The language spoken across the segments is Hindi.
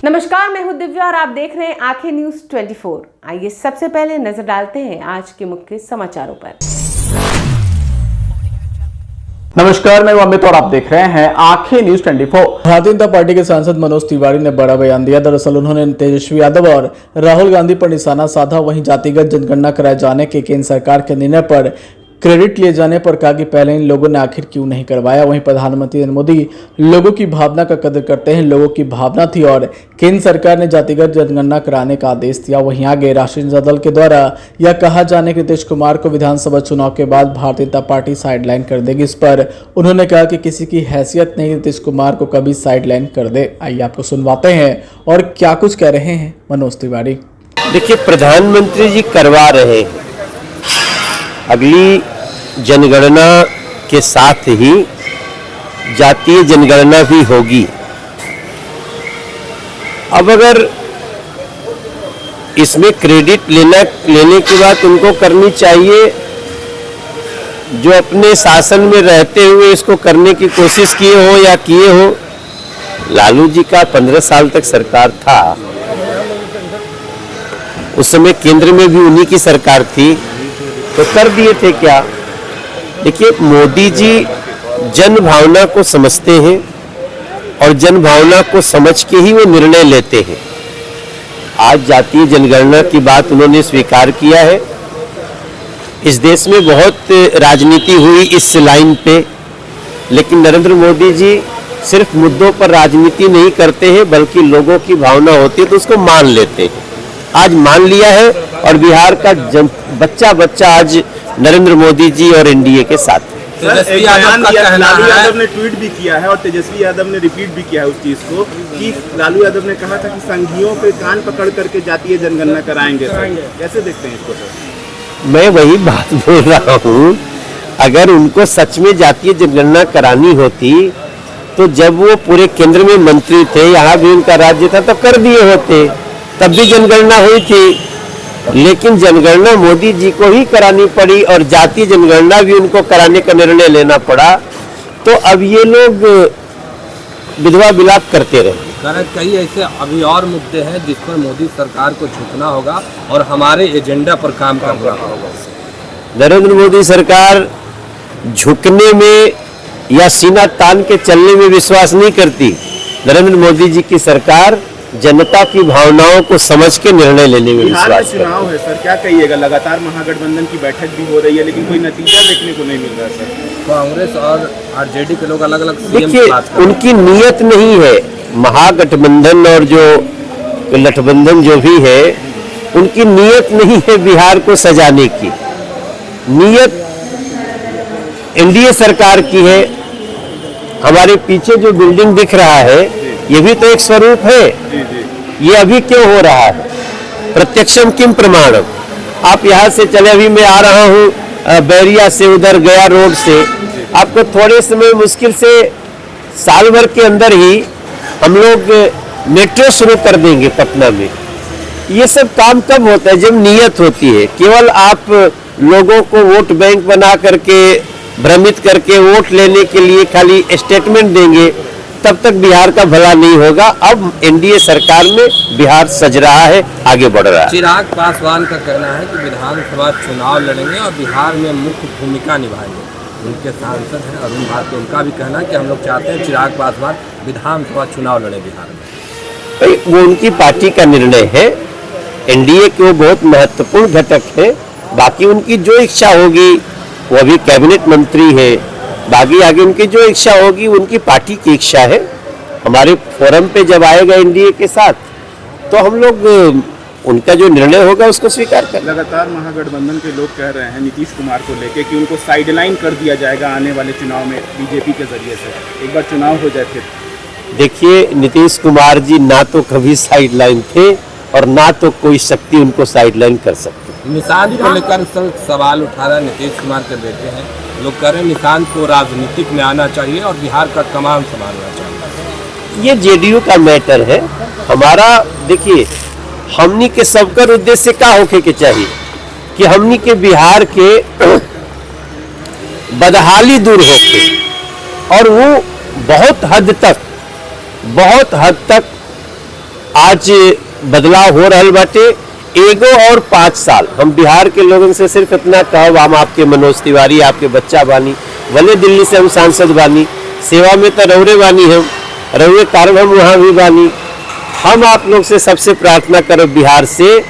नमस्कार, मैं हूं दिव्या और आप देख रहे हैं आंखें न्यूज 24। आइए सबसे पहले नजर डालते हैं आज के मुख्य समाचारों पर। नमस्कार, मैं अमित और आप देख रहे हैं आंखें न्यूज 24। भारतीय जनता पार्टी के सांसद मनोज तिवारी ने बड़ा बयान दिया। दरअसल उन्होंने तेजस्वी यादव और राहुल गांधी पर निशाना साधा। वहीं जातिगत जनगणना कराए जाने के केंद्र सरकार के निर्णय पर क्रेडिट लिए जाने पर कहा कि पहले इन लोगों ने आखिर क्यों नहीं करवाया। वहीं प्रधानमंत्री नरेंद्र मोदी लोगों की भावना का कदर करते हैं। लोगों की भावना थी और केंद्र सरकार ने जातिगत जनगणना कराने का आदेश दिया। वहीं आगे राष्ट्रीय जनता दल के द्वारा यह कहा जाने कि नीतीश कुमार को विधानसभा चुनाव के बाद भारतीय जनता पार्टी साइडलाइन कर देगी। इस पर उन्होंने कहा कि किसी की हैसियत नहीं नीतीश कुमार को कभी साइडलाइन कर दे। आइए आपको सुनवाते हैं और क्या कुछ कह रहे हैं मनोज तिवारी। देखिए, प्रधानमंत्री जी करवा रहे हैं, अगली जनगणना के साथ ही जातीय जनगणना भी होगी। अब अगर इसमें क्रेडिट लेने की बात उनको करनी चाहिए जो अपने शासन में रहते हुए इसको करने की कोशिश किए हो या किए हो। लालू जी का 15 साल तक सरकार था, उस समय केंद्र में भी उन्हीं की सरकार थी, तो कर दिए थे क्या। देखिए, मोदी जी जन भावना को समझते हैं और जन भावना को समझ के ही वो निर्णय लेते हैं। आज जातीय जनगणना की बात उन्होंने स्वीकार किया है। इस देश में बहुत राजनीति हुई इस लाइन पे, लेकिन नरेंद्र मोदी जी सिर्फ मुद्दों पर राजनीति नहीं करते हैं, बल्कि लोगों की भावना होती है तो उसको मान लेते हैं। आज मान लिया है और बिहार का बच्चा बच्चा आज नरेंद्र मोदी जी और एनडीए के साथ। तेजस्वी लालू यादव ने ट्वीट भी किया है और तेजस्वी यादव ने रिपीट भी किया है उस चीज को कि लालू यादव ने कहा था कि संघियों के कान पकड़ करके जातीय जनगणना कराएंगे। कैसे देखते हैं इसको सर? मैं वही बात बोल रहा हूँ, अगर उनको सच में जातीय जनगणना करानी होती तो जब वो पूरे केंद्र में मंत्री थे, यहाँ भी उनका राज्य था, तो कर दिए होते, तब भी जनगणना हुई थी। लेकिन जनगणना मोदी जी को ही करानी पड़ी और जातीय जनगणना भी उनको कराने का निर्णय लेना पड़ा, तो अब ये लोग विधवा विलाप करते रहे। कई ऐसे अभी और मुद्दे हैं जिस पर मोदी सरकार को झुकना होगा और हमारे एजेंडा पर काम करना होगा। नरेंद्र मोदी सरकार झुकने में या सीना तान के चलने में विश्वास नहीं करती। नरेंद्र मोदी जी की सरकार जनता की भावनाओं को समझ के निर्णय लेने में विश्वास है। चुनाव है सर, क्या कहिएगा? लगातार महागठबंधन की बैठक भी हो रही है, लेकिन कोई नतीजा देखने को नहीं मिल रहा सर। कांग्रेस और आरजेडी के लोग अलग अलग देखिए, उनकी नीयत नहीं है। महागठबंधन और जो गठबंधन जो भी है, उनकी नीयत नहीं है बिहार को सजाने की। नीयत एनडीए सरकार की है। हमारे पीछे जो बिल्डिंग दिख रहा है, ये भी तो एक स्वरूप है। ये अभी क्यों हो रहा है? प्रत्यक्षम किम प्रमाणम। आप यहाँ से चले, अभी मैं आ रहा हूँ बैरिया से, उधर गया रोड से, आपको थोड़े समय मुश्किल से साल भर के अंदर ही हम लोग मेट्रो शुरू कर देंगे पटना में। ये सब काम कब होता है? जब नीयत होती है। केवल आप लोगों को वोट बैंक बना करके भ्रमित करके वोट लेने के लिए खाली स्टेटमेंट देंगे, तब तक बिहार का भला नहीं होगा। अब एनडीए सरकार में बिहार सज रहा है, आगे बढ़ रहा है। चिराग पासवान का कहना है कि विधानसभा चुनाव लड़ेंगे और बिहार में मुख्य भूमिका निभाएंगे। उनके सांसद हैं अरुण भारती, उनका भी कहना है कि हम लोग चाहते हैं चिराग पासवान विधानसभा चुनाव लड़े बिहार में। वो उनकी पार्टी का निर्णय है। एनडीए के वो बहुत महत्वपूर्ण घटक है। बाकी उनकी जो इच्छा होगी, वो अभी कैबिनेट मंत्री है, बाकी आगे उनकी जो इच्छा होगी उनकी पार्टी की इच्छा है। हमारे फोरम पे जब आएगा एनडीए के साथ, तो हम लोग उनका जो निर्णय होगा उसको स्वीकार करें। लगातार महागठबंधन के लोग कह रहे हैं नीतीश कुमार को लेके कि उनको साइडलाइन कर दिया जाएगा आने वाले चुनाव में बीजेपी के जरिए से। एक बार चुनाव हो जाए फिर। देखिए, नीतीश कुमार जी ना तो कभी साइडलाइन थे और ना तो कोई शक्ति उनको साइडलाइन कर सकती। निशांत को लेकर सवाल उठा रहा है नीतीश कुमार के बेटे हैं, लोग कह रहे हैं निशांत को राजनीतिक में आना चाहिए और बिहार का कमान संभालना चाहिए। ये जेडीयू का मैटर है। हमारा देखिए, हमनी के सबकर उद्देश्य क्या होके के चाहिए कि हमनी के बिहार के बदहाली दूर होके, और वो बहुत हद तक आज बदलाव हो रहल बाटे। एगो और 5 साल हम बिहार के लोगन से सिर्फ इतना कहब, हम आपके मनोज तिवारी आपके बच्चा बानी, भले दिल्ली से हम सांसद बानी, सेवा में तो रौरे बानी, हम रौरे कारण हम वहाँ भी बानी। हम आप लोग से सबसे प्रार्थना करो बिहार से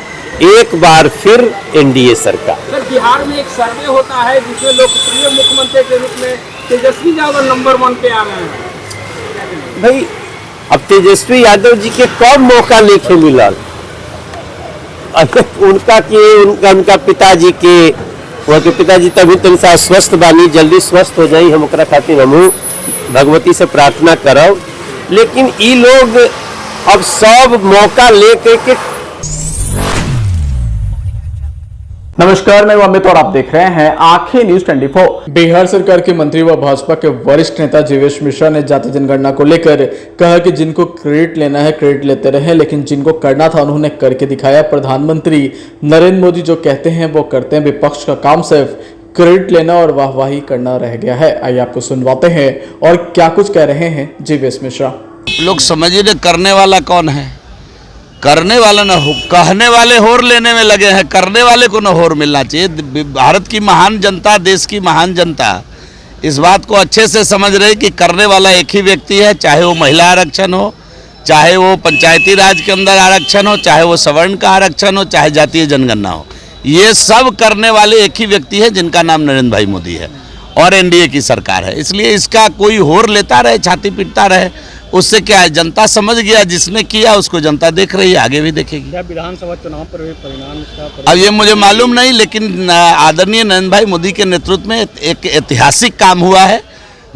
एक बार फिर एनडीए सरकार। सर, बिहार में एक सर्वे होता है जिसमें लोकप्रिय मुख्यमंत्री के रूप में तेजस्वी यादव नंबर 1 पे आ रहे हैं। भाई अब तेजस्वी यादव जी के कब मौका लेके मिलल, उनका पिताजी के वहाँ के पिताजी तभी तक सा स्वस्थ बानी, जल्दी स्वस्थ हो जाई, हम ओकरा खातिर हमहू भगवती से प्रार्थना करब। लेकिन ई लोग अब सब मौका लेके के। नमस्कार, मैं अमित और आप देख रहे हैं आंखें न्यूज 24। बिहार सरकार के मंत्री व भाजपा के वरिष्ठ नेता जीवेश मिश्रा ने जाति जनगणना को लेकर कहा कि जिनको क्रेडिट लेना है क्रेडिट लेते रहे, लेकिन जिनको करना था उन्होंने करके दिखाया। प्रधानमंत्री नरेंद्र मोदी जो कहते हैं वो करते हैं, विपक्ष का काम सिर्फ क्रेडिट लेना और वाहवाही करना रह गया है। आइए आपको सुनवाते हैं और क्या कुछ कह रहे हैं जीवेश मिश्रा। लोग समझिए करने वाला कौन है, करने वाला न हो, कहने वाले होर लेने में लगे हैं, करने वाले को न होर मिलना चाहिए। भारत की महान जनता, देश की महान जनता इस बात को अच्छे से समझ रही कि करने वाला एक ही व्यक्ति है, चाहे वो महिला आरक्षण हो, चाहे वो पंचायती राज के अंदर आरक्षण हो, चाहे वो सवर्ण का आरक्षण हो, चाहे जातीय जनगणना हो। ये सब करने वाले एक ही व्यक्ति है जिनका नाम नरेंद्र भाई मोदी है और एनडीए की सरकार है। इसलिए इसका कोई होर लेता रहे, छाती पीटता रहे, उससे क्या है, जनता समझ गया, जिसने किया उसको जनता देख रही है, आगे भी देखेगी। क्या विधानसभा चुनाव पर परिणाम इसका अब ये मुझे मालूम नहीं, लेकिन आदरणीय नरेंद्र भाई मोदी के नेतृत्व में एक ऐतिहासिक काम हुआ है।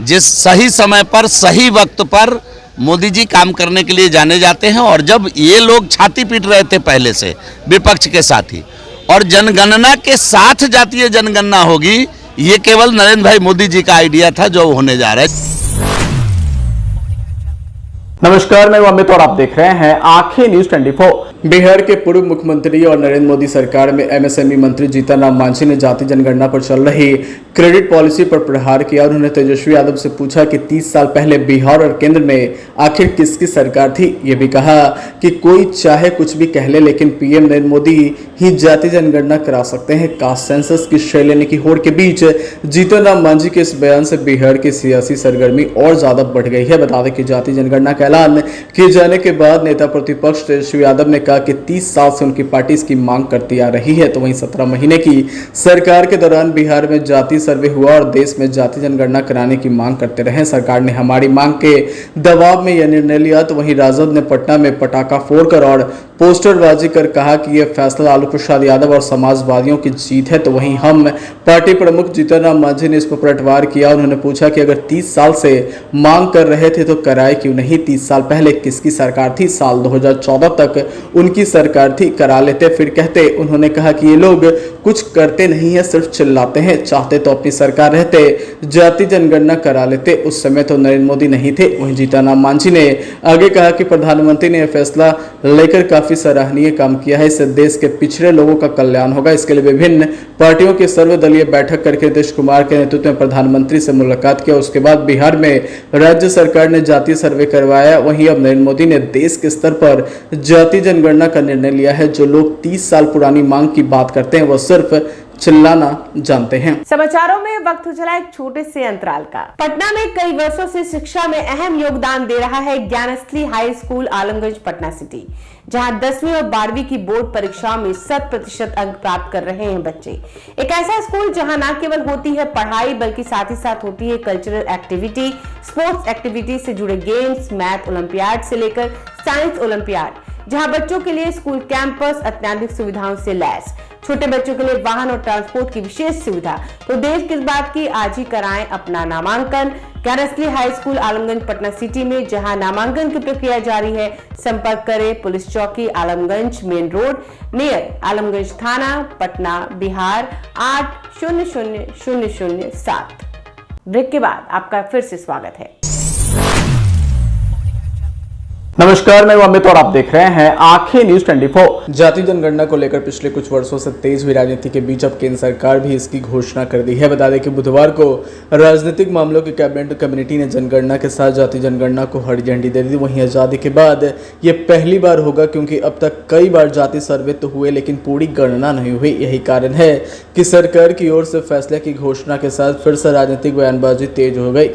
जिस सही समय पर सही वक्त पर मोदी जी काम करने के लिए जाने जाते हैं, और जब ये लोग छाती पीट रहे थे पहले से विपक्ष के साथ ही, और जनगणना के साथ जातीय जनगणना होगी, ये केवल नरेंद्र भाई मोदी जी का आइडिया था जो होने जा रहा है। नमस्कार, मैं अमित और आप देख रहे हैं आंखें न्यूज 24। बिहार के पूर्व मुख्यमंत्री और नरेंद्र मोदी सरकार में एमएसएमई मंत्री जीतन राम मांझी ने जाति जनगणना पर चल रही क्रेडिट पॉलिसी पर प्रहार किया। उन्होंने तेजस्वी यादव से पूछा कि 30 साल पहले बिहार और केंद्र में आखिर किसकी सरकार थी। ये भी कहा कि कोई चाहे कुछ भी कह ले, लेकिन पीएम नरेंद्र मोदी ही जाति जनगणना करा सकते हैं। कास्ट सेंसस की श्रेय लेने की होड़ के बीच जीतन राम मांझी के इस बयान से बिहार की सियासी सरगर्मी और ज्यादा बढ़ गई है। बता दें कि जाति जनगणना का ऐलान किए जाने के बाद नेता प्रतिपक्ष तेजस्वी यादव ने कहा कि 30 साल से उनकी पार्टी इसकी मांग करती आ रही है। तो वहीं 17 महीने की सरकार के दौरान बिहार में जाति सर्वे हुआ और देश में जाति जनगणना कराने की मांग करते रहे। सरकार ने हमारी मांग के दबाव में यह निर्णय लिया। तो वहीं राजद ने पटना में पटाखा फोड़कर और पोस्टरबाजी कर कहा कि यह फैसला लालू प्रसाद यादव और समाजवादियों की जीत है। तो वहीं हम पार्टी प्रमुख जीतन राम मांझी ने इस पर पलटवार किया। उन्होंने पूछा कि अगर 30 साल से मांग कर रहे थे तो कराए क्यों नहीं। 30 साल पहले किसकी सरकार थी? साल 2014 तक उनकी सरकार थी, करा लेते फिर कहते। उन्होंने कहा कि ये लोग कुछ करते नहीं है, सिर्फ चिल्लाते हैं। चाहते तो अपनी सरकार रहते, जाति जनगणना करा लेते। उस समय तो नरेंद्र मोदी नहीं थे। वहीं जीतन राम मांझी ने आगे कहा कि प्रधानमंत्री ने यह फैसला लेकर काफी सराहनीय काम किया है। इससे देश के पिछड़े लोगों का कल्याण होगा। इसके लिए विभिन्न पार्टियों की सर्वदलीय बैठक करके नीतीश कुमार के नेतृत्व में प्रधानमंत्री से मुलाकात किया। उसके बाद बिहार में राज्य सरकार ने जातीय सर्वे करवाया। वहीं अब नरेंद्र मोदी ने देश के स्तर पर जाति जनगणना का निर्णय लिया है। जो लोग 30 साल पुरानी मांग की बात करते हैं वो सिर्फ चिल्लाना जानते हैं। समाचारों में वक्त हो चला एक छोटे से अंतराल का। पटना में कई वर्षों से शिक्षा में अहम योगदान दे रहा है Gyansthali high school Alamganj Patna city, जहां 10वीं और 12वीं की बोर्ड परीक्षाओं में 100% अंक प्राप्त कर रहे हैं बच्चे। एक ऐसा स्कूल जहां न केवल होती है पढ़ाई बल्कि साथ ही साथ होती है कल्चरल एक्टिविटी, स्पोर्ट्स एक्टिविटी से जुड़े गेम्स, मैथ ओलंपियाड से लेकर साइंस ओलंपियाड, जहां बच्चों के लिए स्कूल कैंपस अत्याधुनिक सुविधाओं से लैस, छोटे बच्चों के लिए वाहन और ट्रांसपोर्ट की विशेष सुविधा। तो देर किस बात की, आज ही कराएं अपना नामांकन Gyansthali high school Alamganj Patna city में, जहां नामांकन की प्रक्रिया जारी है। संपर्क करें पुलिस चौकी Alamganj main road near Alamganj थाना पटना बिहार 800007। ब्रेक के बाद आपका फिर से स्वागत है। नमस्कार, मैं अमित और आप देख रहे हैं आंखें न्यूज 24। जाति जनगणना को लेकर पिछले कुछ वर्षों से तेज हुई राजनीति के बीच अब केंद्र सरकार भी इसकी घोषणा कर दी है। बता दें कि बुधवार को राजनीतिक मामलों की कैबिनेट कमेटी ने जनगणना के साथ जाति जनगणना को हरी झंडी दे दी। वहीं आजादी के बाद ये पहली बार होगा, क्योंकि अब तक कई बार जाति सर्वे तो हुए लेकिन पूरी गणना नहीं हुई। यही कारण है कि सरकार की ओर से फैसले की घोषणा के साथ फिर से राजनीतिक बयानबाजी तेज हो गई।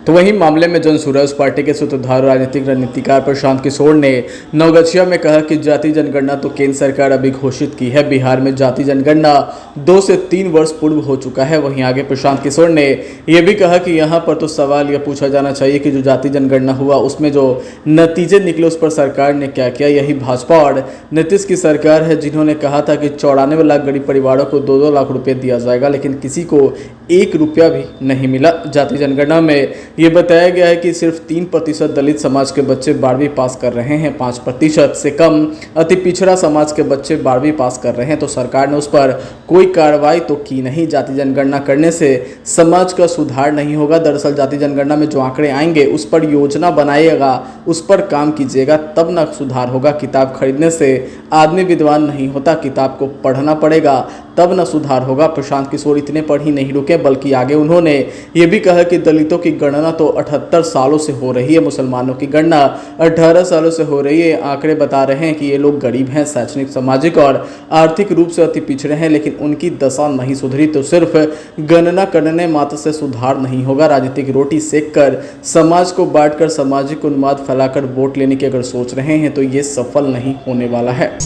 तो वहीं मामले में जनसुराज पार्टी के सूत्रधार राजनीतिक रणनीतिकार प्रशांत किशोर ने नवगछिया में कहा कि जाति जनगणना तो केंद्र सरकार अभी घोषित की है, बिहार में जाति जनगणना 2 से 3 वर्ष पूर्व हो चुका है। वहीं आगे प्रशांत किशोर ने यह भी कहा कि यहाँ पर तो सवाल यह पूछा जाना चाहिए कि जो जाति जनगणना हुआ उसमें जो नतीजे निकले उस पर सरकार ने क्या किया। यही भाजपा और नीतीश की सरकार है जिन्होंने कहा था कि 94 लाख गरीब परिवारों को 2-2 लाख रुपये दिया जाएगा, लेकिन किसी को 1 रुपया भी नहीं मिला। जाति जनगणना में ये बताया गया है कि सिर्फ 3% दलित समाज के बच्चे 12वीं पास कर रहे हैं, 5% से कम अति पिछड़ा समाज के बच्चे 12वीं पास कर रहे हैं। तो सरकार ने उस पर कोई कार्रवाई तो की नहीं। जाति जनगणना करने से समाज का सुधार नहीं होगा। दरअसल जाति जनगणना में जो आंकड़े आएंगे उस पर योजना बनाइएगा, उस पर काम कीजिएगा, तब न सुधार होगा। किताब खरीदने से आदमी विद्वान नहीं होता, किताब को पढ़ना पड़ेगा तब न सुधार होगा। प्रशांत किशोर इतने पर ही नहीं रुके, बल्कि आगे उन्होंने ये भी कहा कि दलितों की गणना तो 78 सालों से हो रही है, मुसलमानों की गणना 18 सालों से हो रही है। आंकड़े बता रहे हैं कि ये लोग गरीब हैं, शैक्षणिक, सामाजिक और आर्थिक रूप से अति पिछड़े हैं, लेकिन उनकी दशा नहीं सुधरी। तो सिर्फ गणना करने मात्र से सुधार नहीं होगा। राजनीतिक रोटी सेक कर, समाज को बांटकर, सामाजिक उन्माद फैलाकर वोट लेने की अगर सोच रहे हैं तो ये सफल नहीं होने वाला है।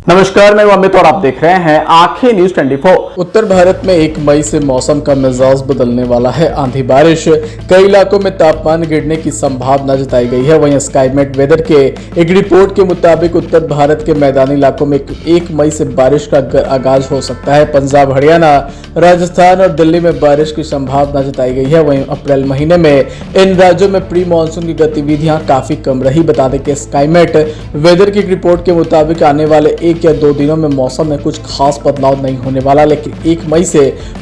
नमस्कार, मैं अमित और आप देख रहे हैं आंखें न्यूज 24। उत्तर भारत में 1 मई से मौसम का मिजाज बदलने वाला है। आंधी बारिश, कई इलाकों में तापमान गिरने की संभावना जताई गई है। वहीं स्काईमेट वेदर के एक रिपोर्ट के मुताबिक उत्तर भारत के मैदानी इलाकों में 1 मई से बारिश का आगाज हो सकता है। पंजाब, हरियाणा, राजस्थान और दिल्ली में बारिश की संभावना जताई गई है। वहीं अप्रैल महीने में इन राज्यों में प्री मानसून की गतिविधियां काफी कम रही। बता दें कि स्काईमेट वेदर की रिपोर्ट के मुताबिक आने वाले 1 या 2 दिनों में मौसम में कुछ खास बदलाव नहीं होने वाला, लेकिन 1 मई से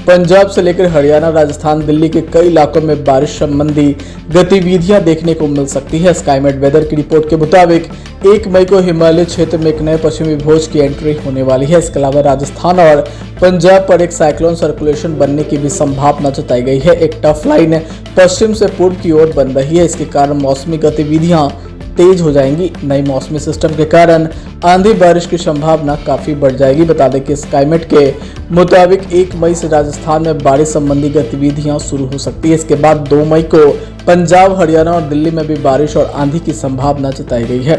पंजाब से लेकर हरियाणा, राजस्थान, दिल्ली के कई इलाकों में बारिश संबंधी गतिविधियां देखने को मिल सकती है। स्काईमेट वेदर की रिपोर्ट के मुताबिक 1 मई को हिमालय क्षेत्र में एक नए पश्चिमी विभोज की एंट्री होने वाली है। इसके अलावा राजस्थान और पंजाब पर एक साइक्लोन सर्कुलेशन बनने की भी संभावना जताई गई है। एक टफ लाइन पश्चिम से पूर्व की ओर बन रही है, इसके कारण मौसमी गतिविधियां तेज हो जाएंगी। नई मौसमी सिस्टम के कारण आंधी बारिश की संभावना काफी बढ़ जाएगी। बता दें कि स्काईमेट के मुताबिक 1 मई से राजस्थान में बारिश संबंधी गतिविधियां शुरू हो सकती है। इसके बाद 2 मई को पंजाब, हरियाणा और दिल्ली में भी बारिश और आंधी की संभावना जताई गई है।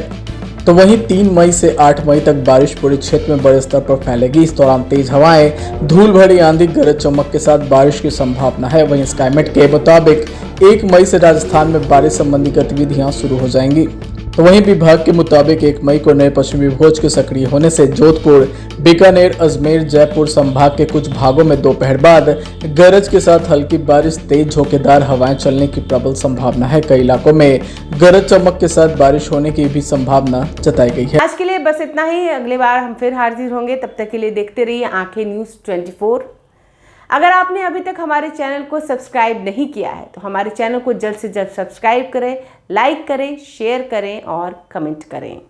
तो वहीं 3 मई से 8 मई तक बारिश पूरे क्षेत्र में बड़े स्तर पर फैलेगी। इस दौरान तेज हवाएं, धूल भरी आंधी, गरज चमक के साथ बारिश की संभावना है। वहीं स्काईमेट के मुताबिक 1 मई से राजस्थान में बारिश संबंधी गतिविधियां शुरू हो जाएंगी। तो वहीं विभाग के मुताबिक 1 मई को नए पश्चिमी विभोज के सक्रिय होने से जोधपुर, बीकानेर, अजमेर, जयपुर संभाग के कुछ भागों में दोपहर बाद गरज के साथ हल्की बारिश, तेज झोंकेदार हवाएं चलने की प्रबल संभावना है। कई इलाकों में गरज चमक के साथ बारिश होने की भी संभावना जताई गई है। आज के लिए बस इतना ही। अगली बार हम फिर हाजिर होंगे, तब तक के लिए देखते रहिए आंखें न्यूज 24। अगर आपने अभी तक हमारे चैनल को सब्सक्राइब नहीं किया है तो हमारे चैनल को जल्द से जल्द सब्सक्राइब करें, लाइक करें, शेयर करें और कमेंट करें।